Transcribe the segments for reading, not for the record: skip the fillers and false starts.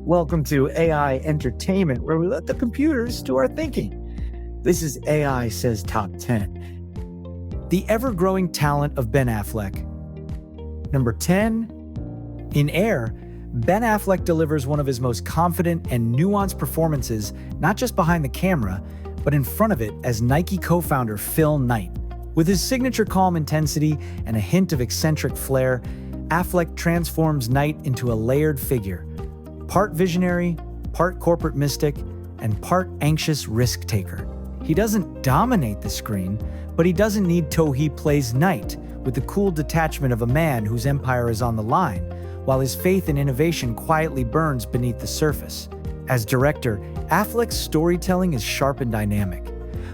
Welcome to AI Entertainment, where we let the computers do our thinking. This is AI Says Top 10. The ever-growing talent of Ben Affleck. Number 10. In Air, Ben Affleck delivers one of his most confident and nuanced performances, not just behind the camera, but in front of it as Nike co-founder Phil Knight. With his signature calm intensity and a hint of eccentric flair, Affleck transforms Knight into a layered figure, part visionary, part corporate mystic, and part anxious risk-taker. He doesn't dominate the screen, but he doesn't need to. He plays Knight with the cool detachment of a man whose empire is on the line, while his faith in innovation quietly burns beneath the surface. As director, Affleck's storytelling is sharp and dynamic,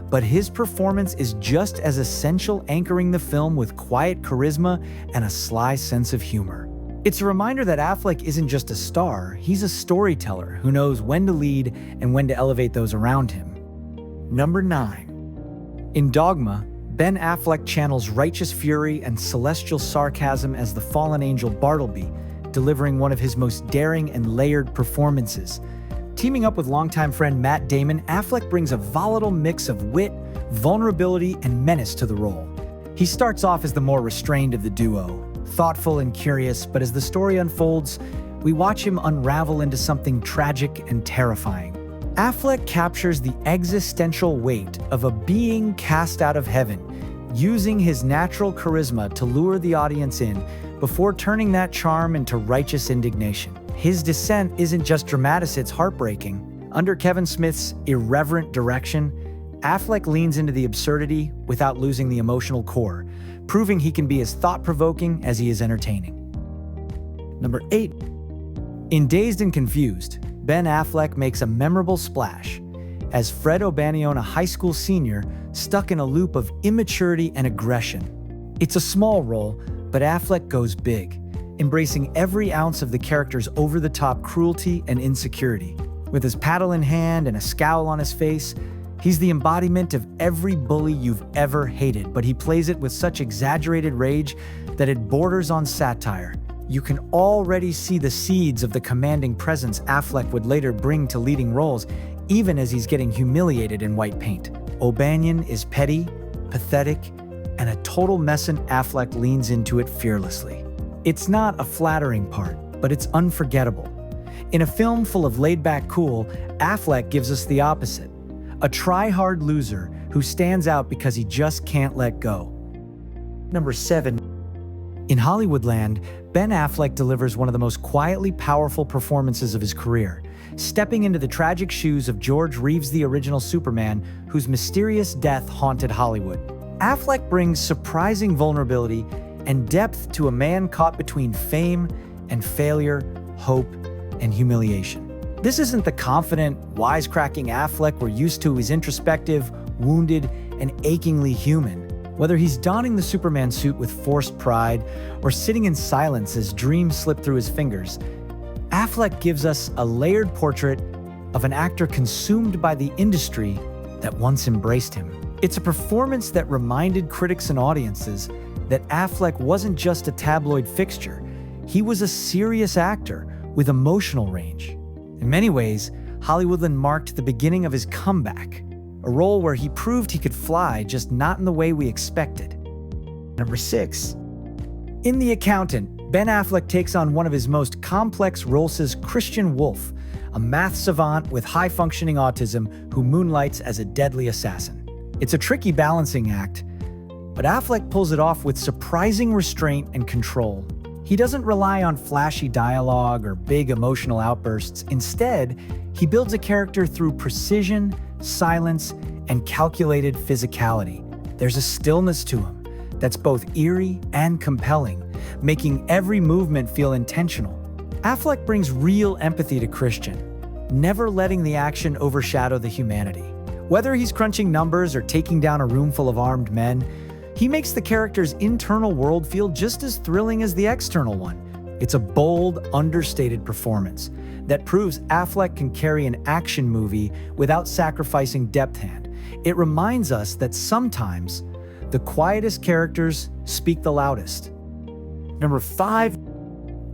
but his performance is just as essential, anchoring the film with quiet charisma and a sly sense of humor. It's a reminder that Affleck isn't just a star, he's a storyteller who knows when to lead and when to elevate those around him. Number 9. In Dogma, Ben Affleck channels righteous fury and celestial sarcasm as the fallen angel Bartleby, delivering one of his most daring and layered performances. Teaming up with longtime friend Matt Damon, Affleck brings a volatile mix of wit, vulnerability, and menace to the role. He starts off as the more restrained of the duo, thoughtful and curious, but as the story unfolds, we watch him unravel into something tragic and terrifying. Affleck captures the existential weight of a being cast out of heaven, using his natural charisma to lure the audience in before turning that charm into righteous indignation. His descent isn't just dramatic, it's heartbreaking. Under Kevin Smith's irreverent direction, Affleck leans into the absurdity without losing the emotional core, proving he can be as thought-provoking as he is entertaining. Number 8. In Dazed and Confused, Ben Affleck makes a memorable splash as Fred O'Banion, a high school senior stuck in a loop of immaturity and aggression. It's a small role, but Affleck goes big, embracing every ounce of the character's over-the-top cruelty and insecurity. With his paddle in hand and a scowl on his face, he's the embodiment of every bully you've ever hated, but he plays it with such exaggerated rage that it borders on satire. You can already see the seeds of the commanding presence Affleck would later bring to leading roles, even as he's getting humiliated in white paint. O'Banion is petty, pathetic, and a total mess, and Affleck leans into it fearlessly. It's not a flattering part, but it's unforgettable. In a film full of laid-back cool, Affleck gives us the opposite. A try-hard loser who stands out because he just can't let go. Number 7. In Hollywoodland, Ben Affleck delivers one of the most quietly powerful performances of his career, stepping into the tragic shoes of George Reeves, the original Superman, whose mysterious death haunted Hollywood. Affleck brings surprising vulnerability and depth to a man caught between fame and failure, hope and humiliation. This isn't the confident, wisecracking Affleck we're used to. He's introspective, wounded, and achingly human. Whether he's donning the Superman suit with forced pride or sitting in silence as dreams slip through his fingers, Affleck gives us a layered portrait of an actor consumed by the industry that once embraced him. It's a performance that reminded critics and audiences that Affleck wasn't just a tabloid fixture. He was a serious actor with emotional range. In many ways, Hollywoodland marked the beginning of his comeback, a role where he proved he could fly, just not in the way we expected. Number 6. In The Accountant, Ben Affleck takes on one of his most complex roles as Christian Wolf, a math savant with high-functioning autism who moonlights as a deadly assassin. It's a tricky balancing act, but Affleck pulls it off with surprising restraint and control. He doesn't rely on flashy dialogue or big emotional outbursts. Instead, he builds a character through precision, silence, and calculated physicality. There's a stillness to him that's both eerie and compelling, making every movement feel intentional. Affleck brings real empathy to Christian, never letting the action overshadow the humanity. Whether he's crunching numbers or taking down a room full of armed men, he makes the character's internal world feel just as thrilling as the external one. It's a bold, understated performance that proves Affleck can carry an action movie without sacrificing depth hand. It reminds us that sometimes the quietest characters speak the loudest. Number 5.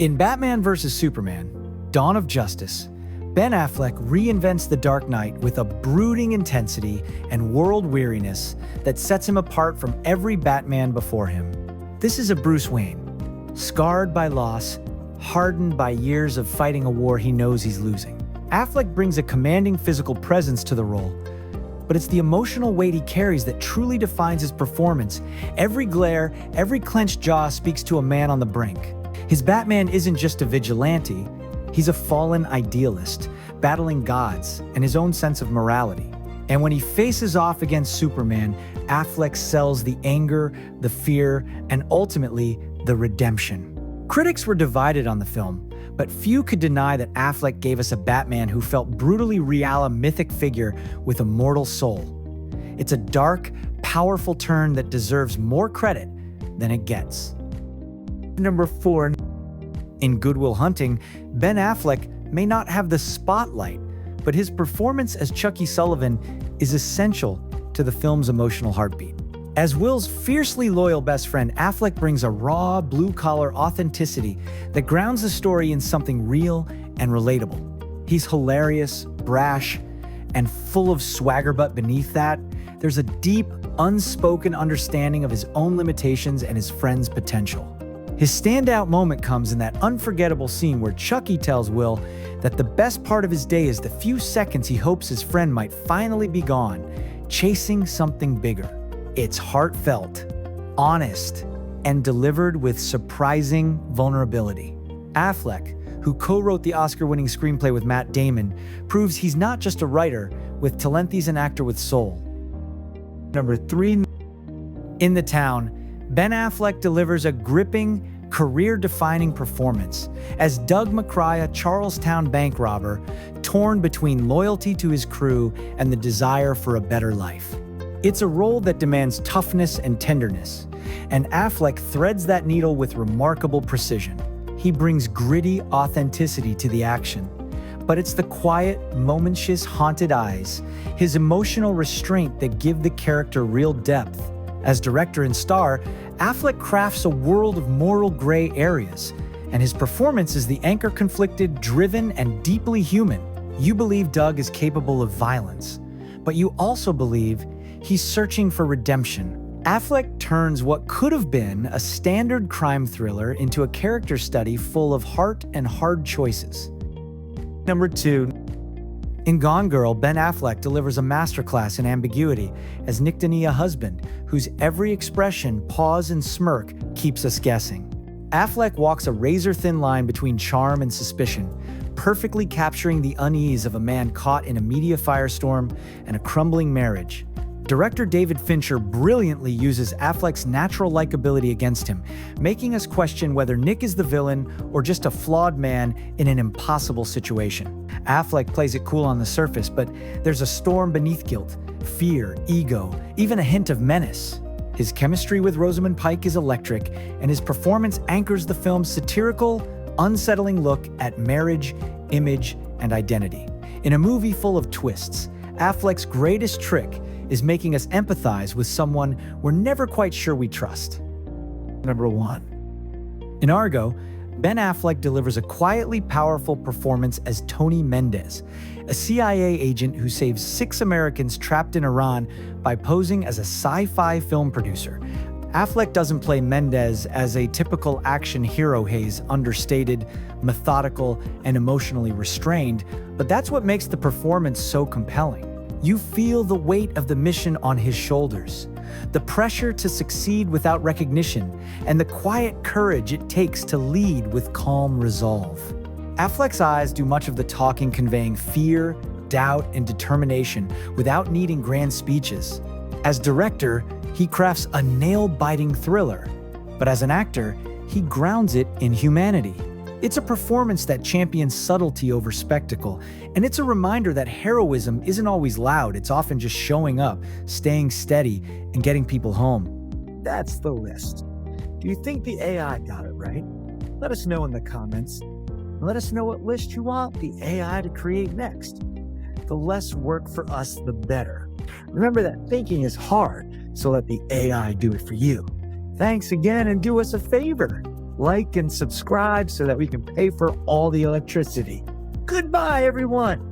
In Batman vs. Superman, Dawn of Justice, Ben Affleck reinvents the Dark Knight with a brooding intensity and world weariness that sets him apart from every Batman before him. This is a Bruce Wayne, scarred by loss, hardened by years of fighting a war he knows he's losing. Affleck brings a commanding physical presence to the role, but it's the emotional weight he carries that truly defines his performance. Every glare, every clenched jaw speaks to a man on the brink. His Batman isn't just a vigilante, he's a fallen idealist, battling gods and his own sense of morality. And when he faces off against Superman, Affleck sells the anger, the fear, and ultimately, the redemption. Critics were divided on the film, but few could deny that Affleck gave us a Batman who felt brutally real, a mythic figure with a mortal soul. It's a dark, powerful turn that deserves more credit than it gets. Number 4. In Good Will Hunting, Ben Affleck may not have the spotlight, but his performance as Chucky Sullivan is essential to the film's emotional heartbeat. As Will's fiercely loyal best friend, Affleck brings a raw, blue-collar authenticity that grounds the story in something real and relatable. He's hilarious, brash, and full of swagger, but beneath that, there's a deep, unspoken understanding of his own limitations and his friend's potential. His standout moment comes in that unforgettable scene where Chucky tells Will that the best part of his day is the few seconds he hopes his friend might finally be gone, chasing something bigger. It's heartfelt, honest, and delivered with surprising vulnerability. Affleck, who co-wrote the Oscar-winning screenplay with Matt Damon, proves he's not just a writer with talent, he's an actor with soul. Number 3. In The Town, Ben Affleck delivers a gripping, career-defining performance as Doug McCry, a Charlestown bank robber, torn between loyalty to his crew and the desire for a better life. It's a role that demands toughness and tenderness, and Affleck threads that needle with remarkable precision. He brings gritty authenticity to the action, but it's the quiet, momentous, haunted eyes, his emotional restraint that give the character real depth. As director and star, Affleck crafts a world of moral gray areas, and his performance is the anchor, conflicted, driven, and deeply human. You believe Doug is capable of violence, but you also believe he's searching for redemption. Affleck turns what could have been a standard crime thriller into a character study full of heart and hard choices. Number 2. In Gone Girl, Ben Affleck delivers a masterclass in ambiguity as Nick Dania husband, whose every expression, pause, and smirk keeps us guessing. Affleck walks a razor-thin line between charm and suspicion, perfectly capturing the unease of a man caught in a media firestorm and a crumbling marriage. Director David Fincher brilliantly uses Affleck's natural likability against him, making us question whether Nick is the villain or just a flawed man in an impossible situation. Affleck plays it cool on the surface, but there's a storm beneath guilt, fear, ego, even a hint of menace. His chemistry with Rosamund Pike is electric, and his performance anchors the film's satirical, unsettling look at marriage, image, and identity. In a movie full of twists, Affleck's greatest trick is making us empathize with someone we're never quite sure we trust. Number 1. In Argo, Ben Affleck delivers a quietly powerful performance as Tony Mendez, a CIA agent who saves 6 Americans trapped in Iran by posing as a sci-fi film producer. Affleck doesn't play Mendez as a typical action hero. He's understated, methodical, and emotionally restrained, but that's what makes the performance so compelling. You feel the weight of the mission on his shoulders, the pressure to succeed without recognition, and the quiet courage it takes to lead with calm resolve. Affleck's eyes do much of the talking, conveying fear, doubt, and determination without needing grand speeches. As director, he crafts a nail-biting thriller, but as an actor, he grounds it in humanity. It's a performance that champions subtlety over spectacle, and it's a reminder that heroism isn't always loud. It's often just showing up, staying steady, and getting people home. That's the list. Do you think the AI got it right? Let us know in the comments. Let us know what list you want the AI to create next. The less work for us, the better. Remember that thinking is hard, so let the AI do it for you. Thanks again, and do us a favor. Like and subscribe so that we can pay for all the electricity. Goodbye, everyone.